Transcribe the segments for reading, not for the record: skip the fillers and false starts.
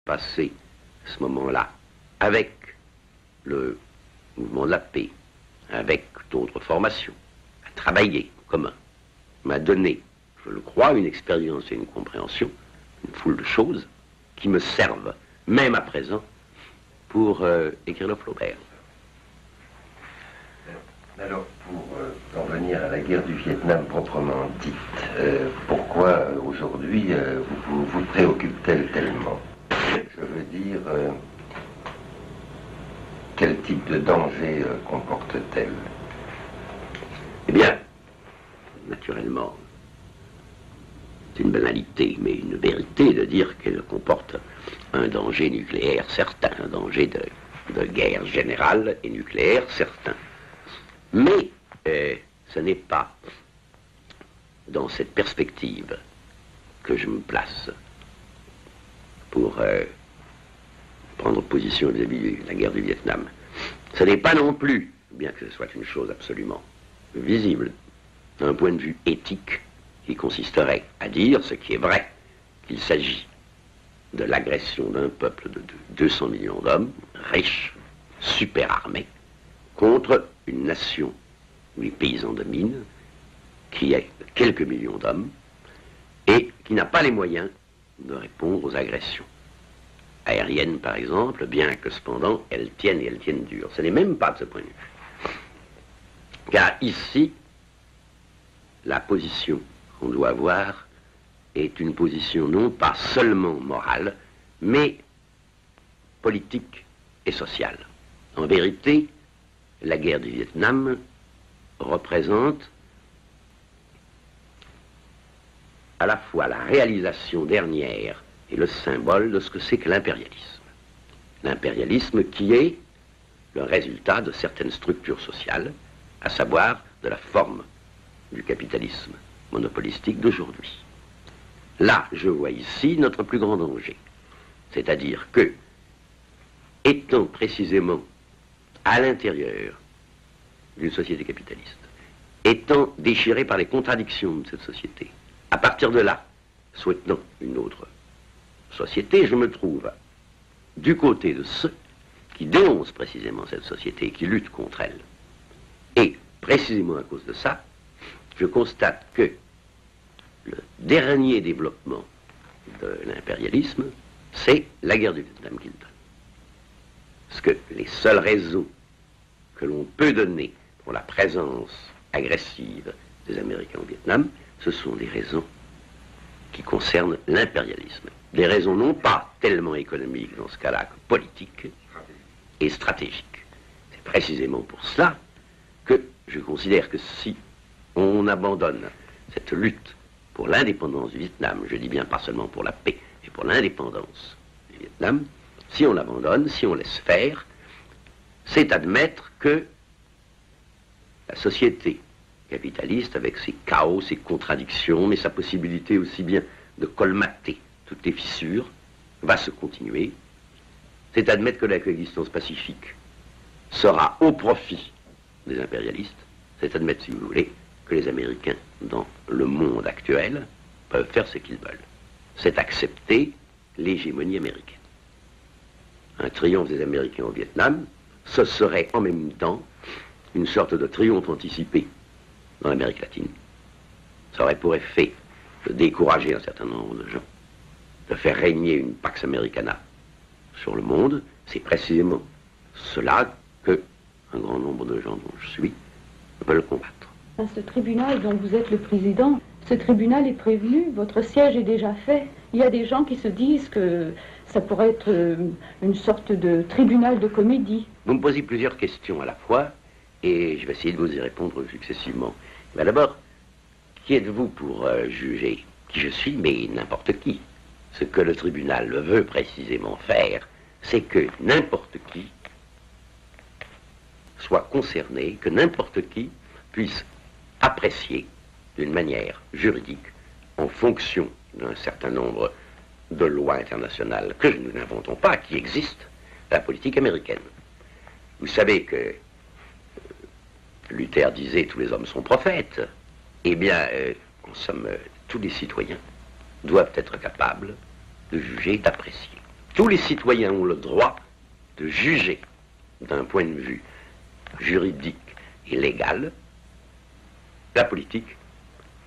passé ce moment-là avec le mouvement de la paix, avec d'autres formations, à travailler en commun, m'a donné, je le crois, une expérience et une compréhension, une foule de choses qui me servent, même à présent, pour écrire le Flaubert. Alors, pour en venir à la guerre du Vietnam proprement dite, pourquoi aujourd'hui vous préoccupe-t-elle tellement? Je veux dire, quel type de danger comporte-t-elle? Eh bien, naturellement, c'est une banalité, mais une vérité de dire qu'elle comporte un danger nucléaire certain, un danger de guerre générale et nucléaire certain. Mais ce n'est pas dans cette perspective que je me place pour prendre position vis-à-vis de la guerre du Vietnam. Ce n'est pas non plus, bien que ce soit une chose absolument visible, d'un point de vue éthique qui consisterait à dire ce qui est vrai, qu'il s'agit de l'agression d'un peuple de 200 millions d'hommes, riches, super armés, contre une nation où les paysans dominent, qui a quelques millions d'hommes, et qui n'a pas les moyens de répondre aux agressions aériennes, par exemple, bien que cependant elles tiennent et elles tiennent dur. Ce n'est même pas de ce point de vue. Car ici, la position qu'on doit avoir est une position non pas seulement morale, mais politique et sociale. En vérité, la guerre du Vietnam représente à la fois la réalisation dernière et le symbole de ce que c'est que l'impérialisme. L'impérialisme qui est le résultat de certaines structures sociales, à savoir de la forme du capitalisme monopolistique d'aujourd'hui. Là, je vois ici notre plus grand danger. C'est-à-dire que, étant précisément à l'intérieur d'une société capitaliste, étant déchiré par les contradictions de cette société, à partir de là, souhaitant une autre société, je me trouve du côté de ceux qui dénoncent précisément cette société et qui luttent contre elle. Et précisément à cause de ça, je constate que le dernier développement de l'impérialisme, c'est la guerre du Vietnam qu'il donne. Parce que les seules raisons que l'on peut donner pour la présence agressive des Américains au Vietnam, ce sont des raisons qui concernent l'impérialisme. Des raisons non pas tellement économiques dans ce cas-là que politiques et stratégiques. C'est précisément pour cela que je considère que si on abandonne cette lutte pour l'indépendance du Vietnam, je dis bien pas seulement pour la paix, mais pour l'indépendance du Vietnam, si on l'abandonne, si on laisse faire, c'est admettre que la société capitaliste, avec ses chaos, ses contradictions, mais sa possibilité aussi bien de colmater toutes les fissures, va se continuer. C'est admettre que la coexistence pacifique sera au profit des impérialistes. C'est admettre, si vous voulez, que les Américains, dans le monde actuel, peuvent faire ce qu'ils veulent. C'est accepter l'hégémonie américaine. Un triomphe des Américains au Vietnam, ce serait en même temps une sorte de triomphe anticipé dans l'Amérique latine. Ça aurait pour effet de décourager un certain nombre de gens, de faire régner une Pax Americana sur le monde. C'est précisément cela que un grand nombre de gens dont je suis veulent combattre. Ce tribunal dont vous êtes le président, ce tribunal est prévenu, votre siège est déjà fait. Il y a des gens qui se disent que ça pourrait être une sorte de tribunal de comédie. Vous me posez plusieurs questions à la fois, et je vais essayer de vous y répondre successivement. Mais d'abord, qui êtes-vous pour juger qui je suis, mais n'importe qui? Ce que le tribunal veut précisément faire, c'est que n'importe qui soit concerné, que n'importe qui puisse apprécier d'une manière juridique, en fonction d'un certain nombre de lois internationales que nous n'inventons pas, qui existent, la politique américaine. Vous savez que Luther disait « tous les hommes sont prophètes ». Eh bien, en somme, tous les citoyens doivent être capables de juger, d'apprécier. tous les citoyens ont le droit de juger d'un point de vue juridique et légal la politique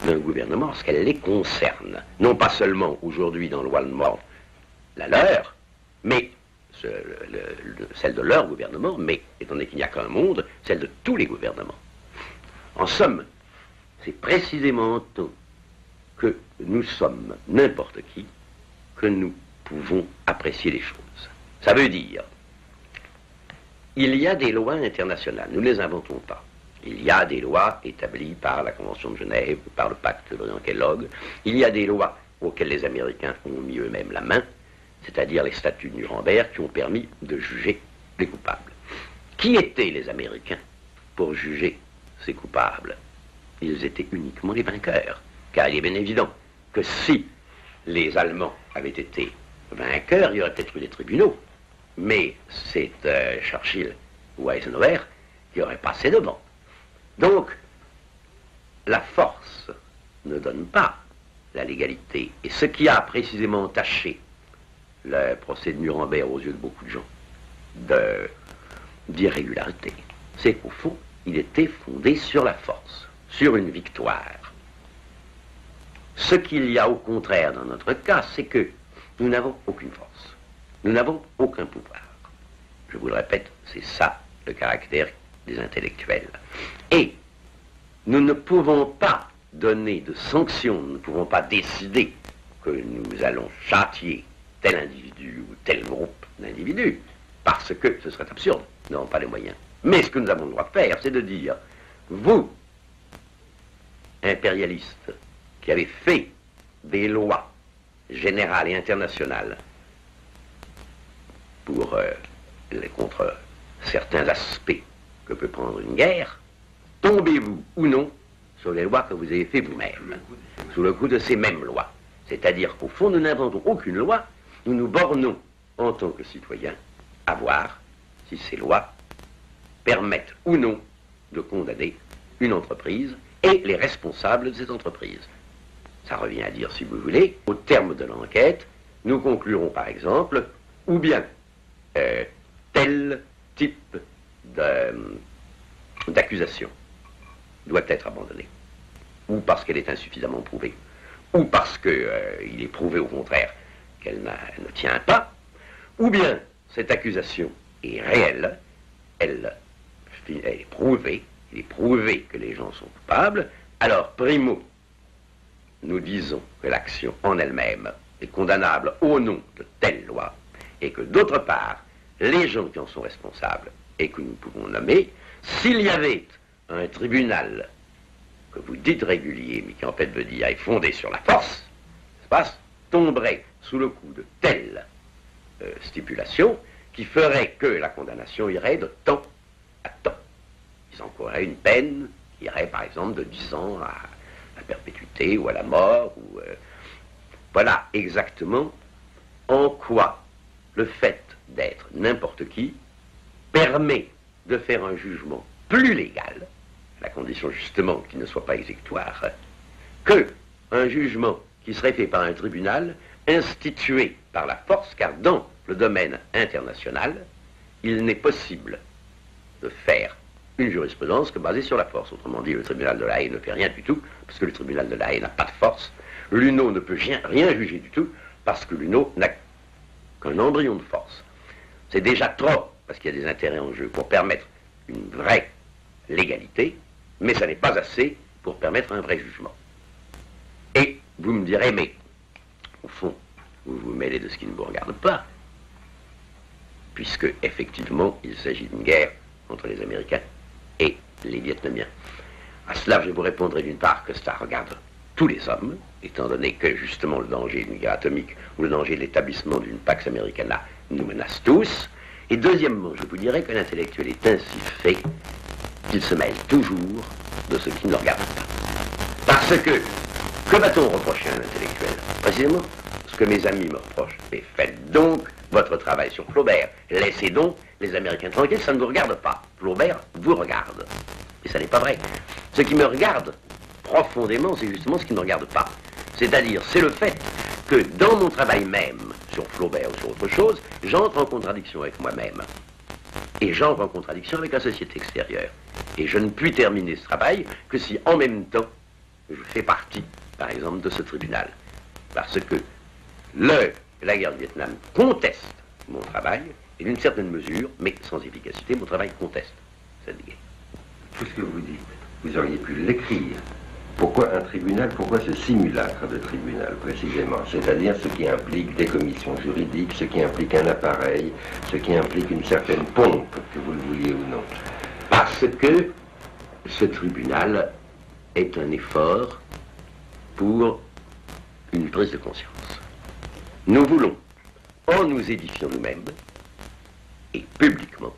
d'un gouvernement parce qu'elle les concerne. Non pas seulement aujourd'hui dans le loi de mort la leur, mais celle de leur gouvernement, mais étant donné qu'il n'y a qu'un monde, celle de tous les gouvernements. En somme, c'est précisément en tant que nous sommes n'importe qui que nous pouvons apprécier les choses. Ça veut dire, il y a des lois internationales, nous ne les inventons pas. Il y a des lois établies par la Convention de Genève, par le pacte de Briand-Kellogg. Il y a des lois auxquelles les Américains ont mis eux-mêmes la main, c'est-à-dire les statuts de Nuremberg qui ont permis de juger les coupables. Qui étaient les Américains pour juger ces coupables? Ils étaient uniquement les vainqueurs, car il est bien évident que si les Allemands avaient été vainqueurs, il y aurait peut-être eu des tribunaux, mais c'est Churchill ou Eisenhower qui auraient passé devant. Donc, la force ne donne pas la légalité. Et ce qui a précisément entaché le procès de Nuremberg aux yeux de beaucoup de gens d'irrégularité, c'est qu'au fond, il était fondé sur la force, sur une victoire. Ce qu'il y a au contraire dans notre cas, c'est que nous n'avons aucune force. Nous n'avons aucun pouvoir. Je vous le répète, c'est ça le caractère des intellectuels. Et nous ne pouvons pas donner de sanctions, nous ne pouvons pas décider que nous allons châtier tel individu ou tel groupe d'individus, parce que ce serait absurde, nous n'avons pas les moyens. Mais ce que nous avons le droit de faire, c'est de dire, vous, impérialistes, qui avez fait des lois générales et internationales contre certains aspects que peut prendre une guerre, tombez-vous ou non sur les lois que vous avez fait vous-même, sous le coup de ces mêmes lois. C'est-à-dire qu'au fond, nous n'inventons aucune loi, nous nous bornons, en tant que citoyens, à voir si ces lois permettent ou non de condamner une entreprise et les responsables de cette entreprise. Ça revient à dire, si vous voulez, au terme de l'enquête, nous conclurons par exemple, ou bien tel type d'accusation doit être abandonnée, ou parce qu'elle est insuffisamment prouvée, ou parce qu'il est prouvé au contraire qu'elle ne tient pas, ou bien cette accusation est réelle, elle est prouvée, il est prouvé que les gens sont coupables, alors primo, nous disons que l'action en elle-même est condamnable au nom de telle loi, et que d'autre part, les gens qui en sont responsables et que nous pouvons nommer, s'il y avait un tribunal que vous dites régulier, mais qui en fait veut dire est fondé sur la force, tomberait sous le coup de telle stipulation qui ferait que la condamnation irait de temps à temps. Ils encourraient une peine qui irait par exemple de 10 ans à la perpétuité ou à la mort. Voilà exactement en quoi le fait d'être n'importe qui permet de faire un jugement plus légal, à la condition justement qu'il ne soit pas exécutoire, que un jugement qui serait fait par un tribunal institué par la force, car dans le domaine international, il n'est possible de faire une jurisprudence que basée sur la force. Autrement dit, le tribunal de La Haye ne fait rien du tout, parce que le tribunal de La Haye n'a pas de force. L'UNO ne peut rien juger du tout, parce que l'UNO n'a qu'un embryon de force. C'est déjà trop, parce qu'il y a des intérêts en jeu, pour permettre une vraie légalité, mais ça n'est pas assez pour permettre un vrai jugement. Et vous me direz, mais au fond, vous vous mêlez de ce qui ne vous regarde pas, puisque effectivement, il s'agit d'une guerre entre les Américains et les Vietnamiens. À cela, je vous répondrai d'une part que ça regarde tous les hommes, étant donné que justement le danger d'une guerre atomique ou le danger de l'établissement d'une Pax Americana nous menace tous. Et deuxièmement, je vous dirais que l'intellectuel est ainsi fait qu'il se mêle toujours de ce qui ne le regarde pas. Parce que va-t-on reprocher à un intellectuel? Précisément ce que mes amis me reprochent. Mais faites donc votre travail sur Flaubert. Laissez donc les Américains tranquilles, ça ne vous regarde pas. Flaubert vous regarde. Et ça n'est pas vrai. Ce qui me regarde profondément, c'est justement ce qui ne me regarde pas. C'est-à-dire, c'est le fait que dans mon travail même sur Flaubert ou sur autre chose, j'entre en contradiction avec moi-même. Et j'entre en contradiction avec la société extérieure. Et je ne puis terminer ce travail que si, en même temps, je fais partie, par exemple, de ce tribunal. Parce que la guerre du Vietnam conteste mon travail, et d'une certaine mesure, mais sans efficacité, mon travail conteste cette guerre. Tout ce que vous dites, vous auriez pu l'écrire. Pourquoi un tribunal? Pourquoi ce simulacre de tribunal, précisément? C'est-à-dire ce qui implique des commissions juridiques, ce qui implique un appareil, ce qui implique une certaine pompe, que vous le vouliez ou non. Parce que ce tribunal est un effort pour une prise de conscience. Nous voulons, en nous édifiant nous-mêmes, et publiquement,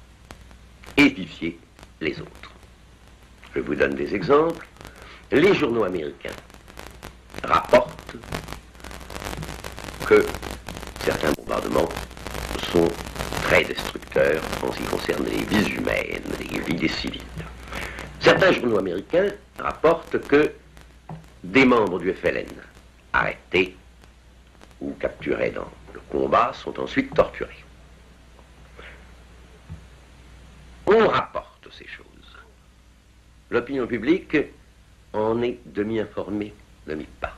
édifier les autres. Je vous donne des exemples. Les journaux américains rapportent que certains bombardements sont très destructeurs en ce qui concerne les vies humaines, les vies des civils. Certains journaux américains rapportent que des membres du FLN arrêtés ou capturés dans le combat sont ensuite torturés. On rapporte ces choses. L'opinion publique en est demi-informée, demi-pas.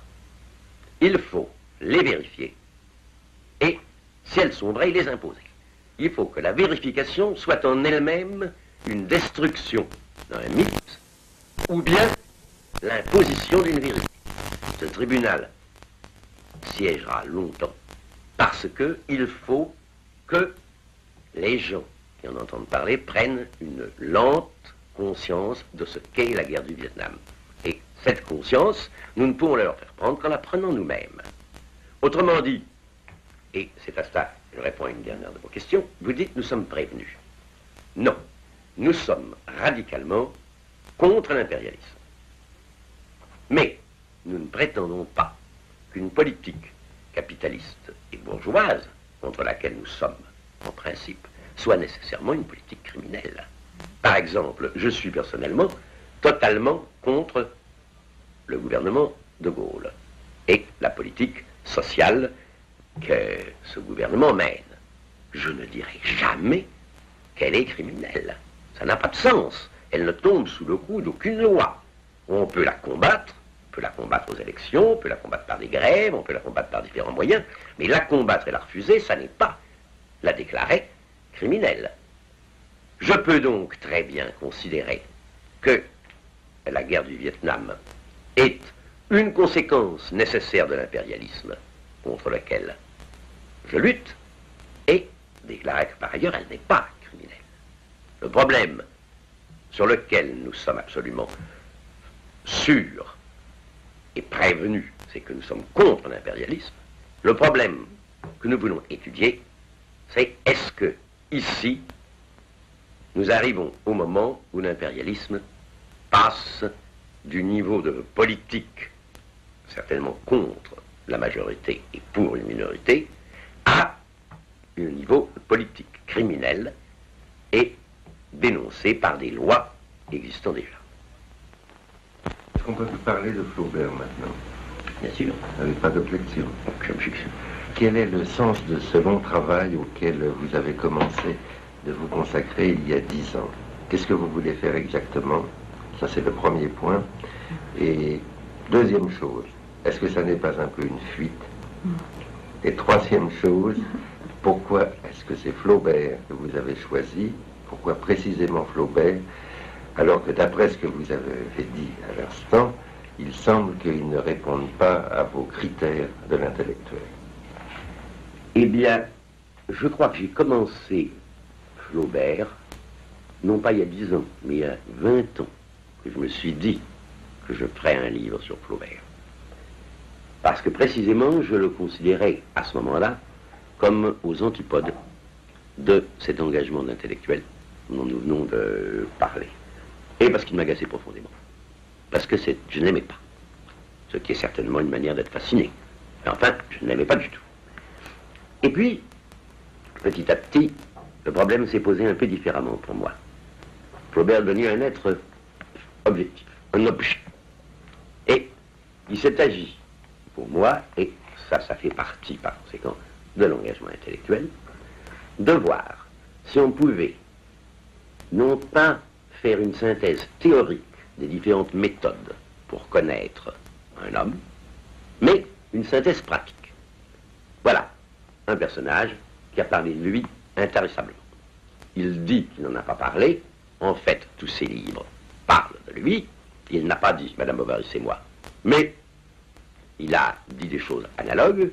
Il faut les vérifier et, si elles sont vraies, les imposer. Il faut que la vérification soit en elle-même une destruction d'un mythe ou bien l'imposition d'une vérité. Ce tribunal siégera longtemps parce qu'il faut que les gens qui en entendent parler prennent une lente conscience de ce qu'est la guerre du Vietnam. Et cette conscience, nous ne pouvons la leur faire prendre qu'en la prenant nous-mêmes. Autrement dit, et c'est à cela que je réponds à une dernière de vos questions, vous dites nous sommes prévenus. Non, nous sommes radicalement contre l'impérialisme. Mais nous ne prétendons pas qu'une politique capitaliste et bourgeoise, contre laquelle nous sommes en principe, soit nécessairement une politique criminelle. Par exemple, je suis personnellement totalement contre le gouvernement de Gaulle et la politique sociale que ce gouvernement mène. Je ne dirai jamais qu'elle est criminelle. Ça n'a pas de sens. Elle ne tombe sous le coup d'aucune loi. On peut la combattre aux élections, on peut la combattre par des grèves, on peut la combattre par différents moyens, mais la combattre et la refuser, ça n'est pas la déclarer criminelle. Je peux donc très bien considérer que la guerre du Vietnam est une conséquence nécessaire de l'impérialisme contre lequel je lutte et déclarer que par ailleurs elle n'est pas criminelle. Le problème sur lequel nous sommes absolument sûrs et prévenus, c'est que nous sommes contre l'impérialisme. Le problème que nous voulons étudier, c'est est-ce que ici nous arrivons au moment où l'impérialisme passe du niveau de politique, certainement contre la majorité et pour une minorité, à un niveau politique criminel et dénoncé par des lois existant déjà. Est-ce qu'on peut parler de Flaubert maintenant? Bien sûr. Avec pas d'objection. Aucune objection. Quel est le sens de ce long travail auquel vous avez commencé de vous consacrer il y a 10 ans? Qu'est-ce que vous voulez faire exactement? Ça, c'est le premier point. Et deuxième chose, est-ce que ça n'est pas un peu une fuite? Et troisième chose, pourquoi est-ce que c'est Flaubert que vous avez choisi? Pourquoi précisément Flaubert? Alors que d'après ce que vous avez dit à l'instant, il semble qu'il ne réponde pas à vos critères de l'intellectuel. Eh bien, je crois que j'ai commencé Flaubert, non pas il y a 10 ans, mais il y a 20 ans, que je me suis dit que je ferais un livre sur Flaubert. Parce que précisément, je le considérais à ce moment-là comme aux antipodes de cet engagement d'intellectuel dont nous venons de parler. Et parce qu'il m'agaçait profondément. Parce que je ne l'aimais pas. Ce qui est certainement une manière d'être fasciné. Mais enfin, je ne l'aimais pas du tout. Et puis, petit à petit, le problème s'est posé un peu différemment pour moi. Flaubert est devenu un être objectif, un objet. Et il s'est agi pour moi, et ça fait partie par conséquent de l'engagement intellectuel, de voir si on pouvait non pas faire une synthèse théorique des différentes méthodes pour connaître un homme, mais une synthèse pratique. Voilà un personnage qui a parlé de lui intarissablement. Il dit qu'il n'en a pas parlé. En fait, tous ses livres parlent de lui. Il n'a pas dit Madame Bovary, c'est moi. Mais il a dit des choses analogues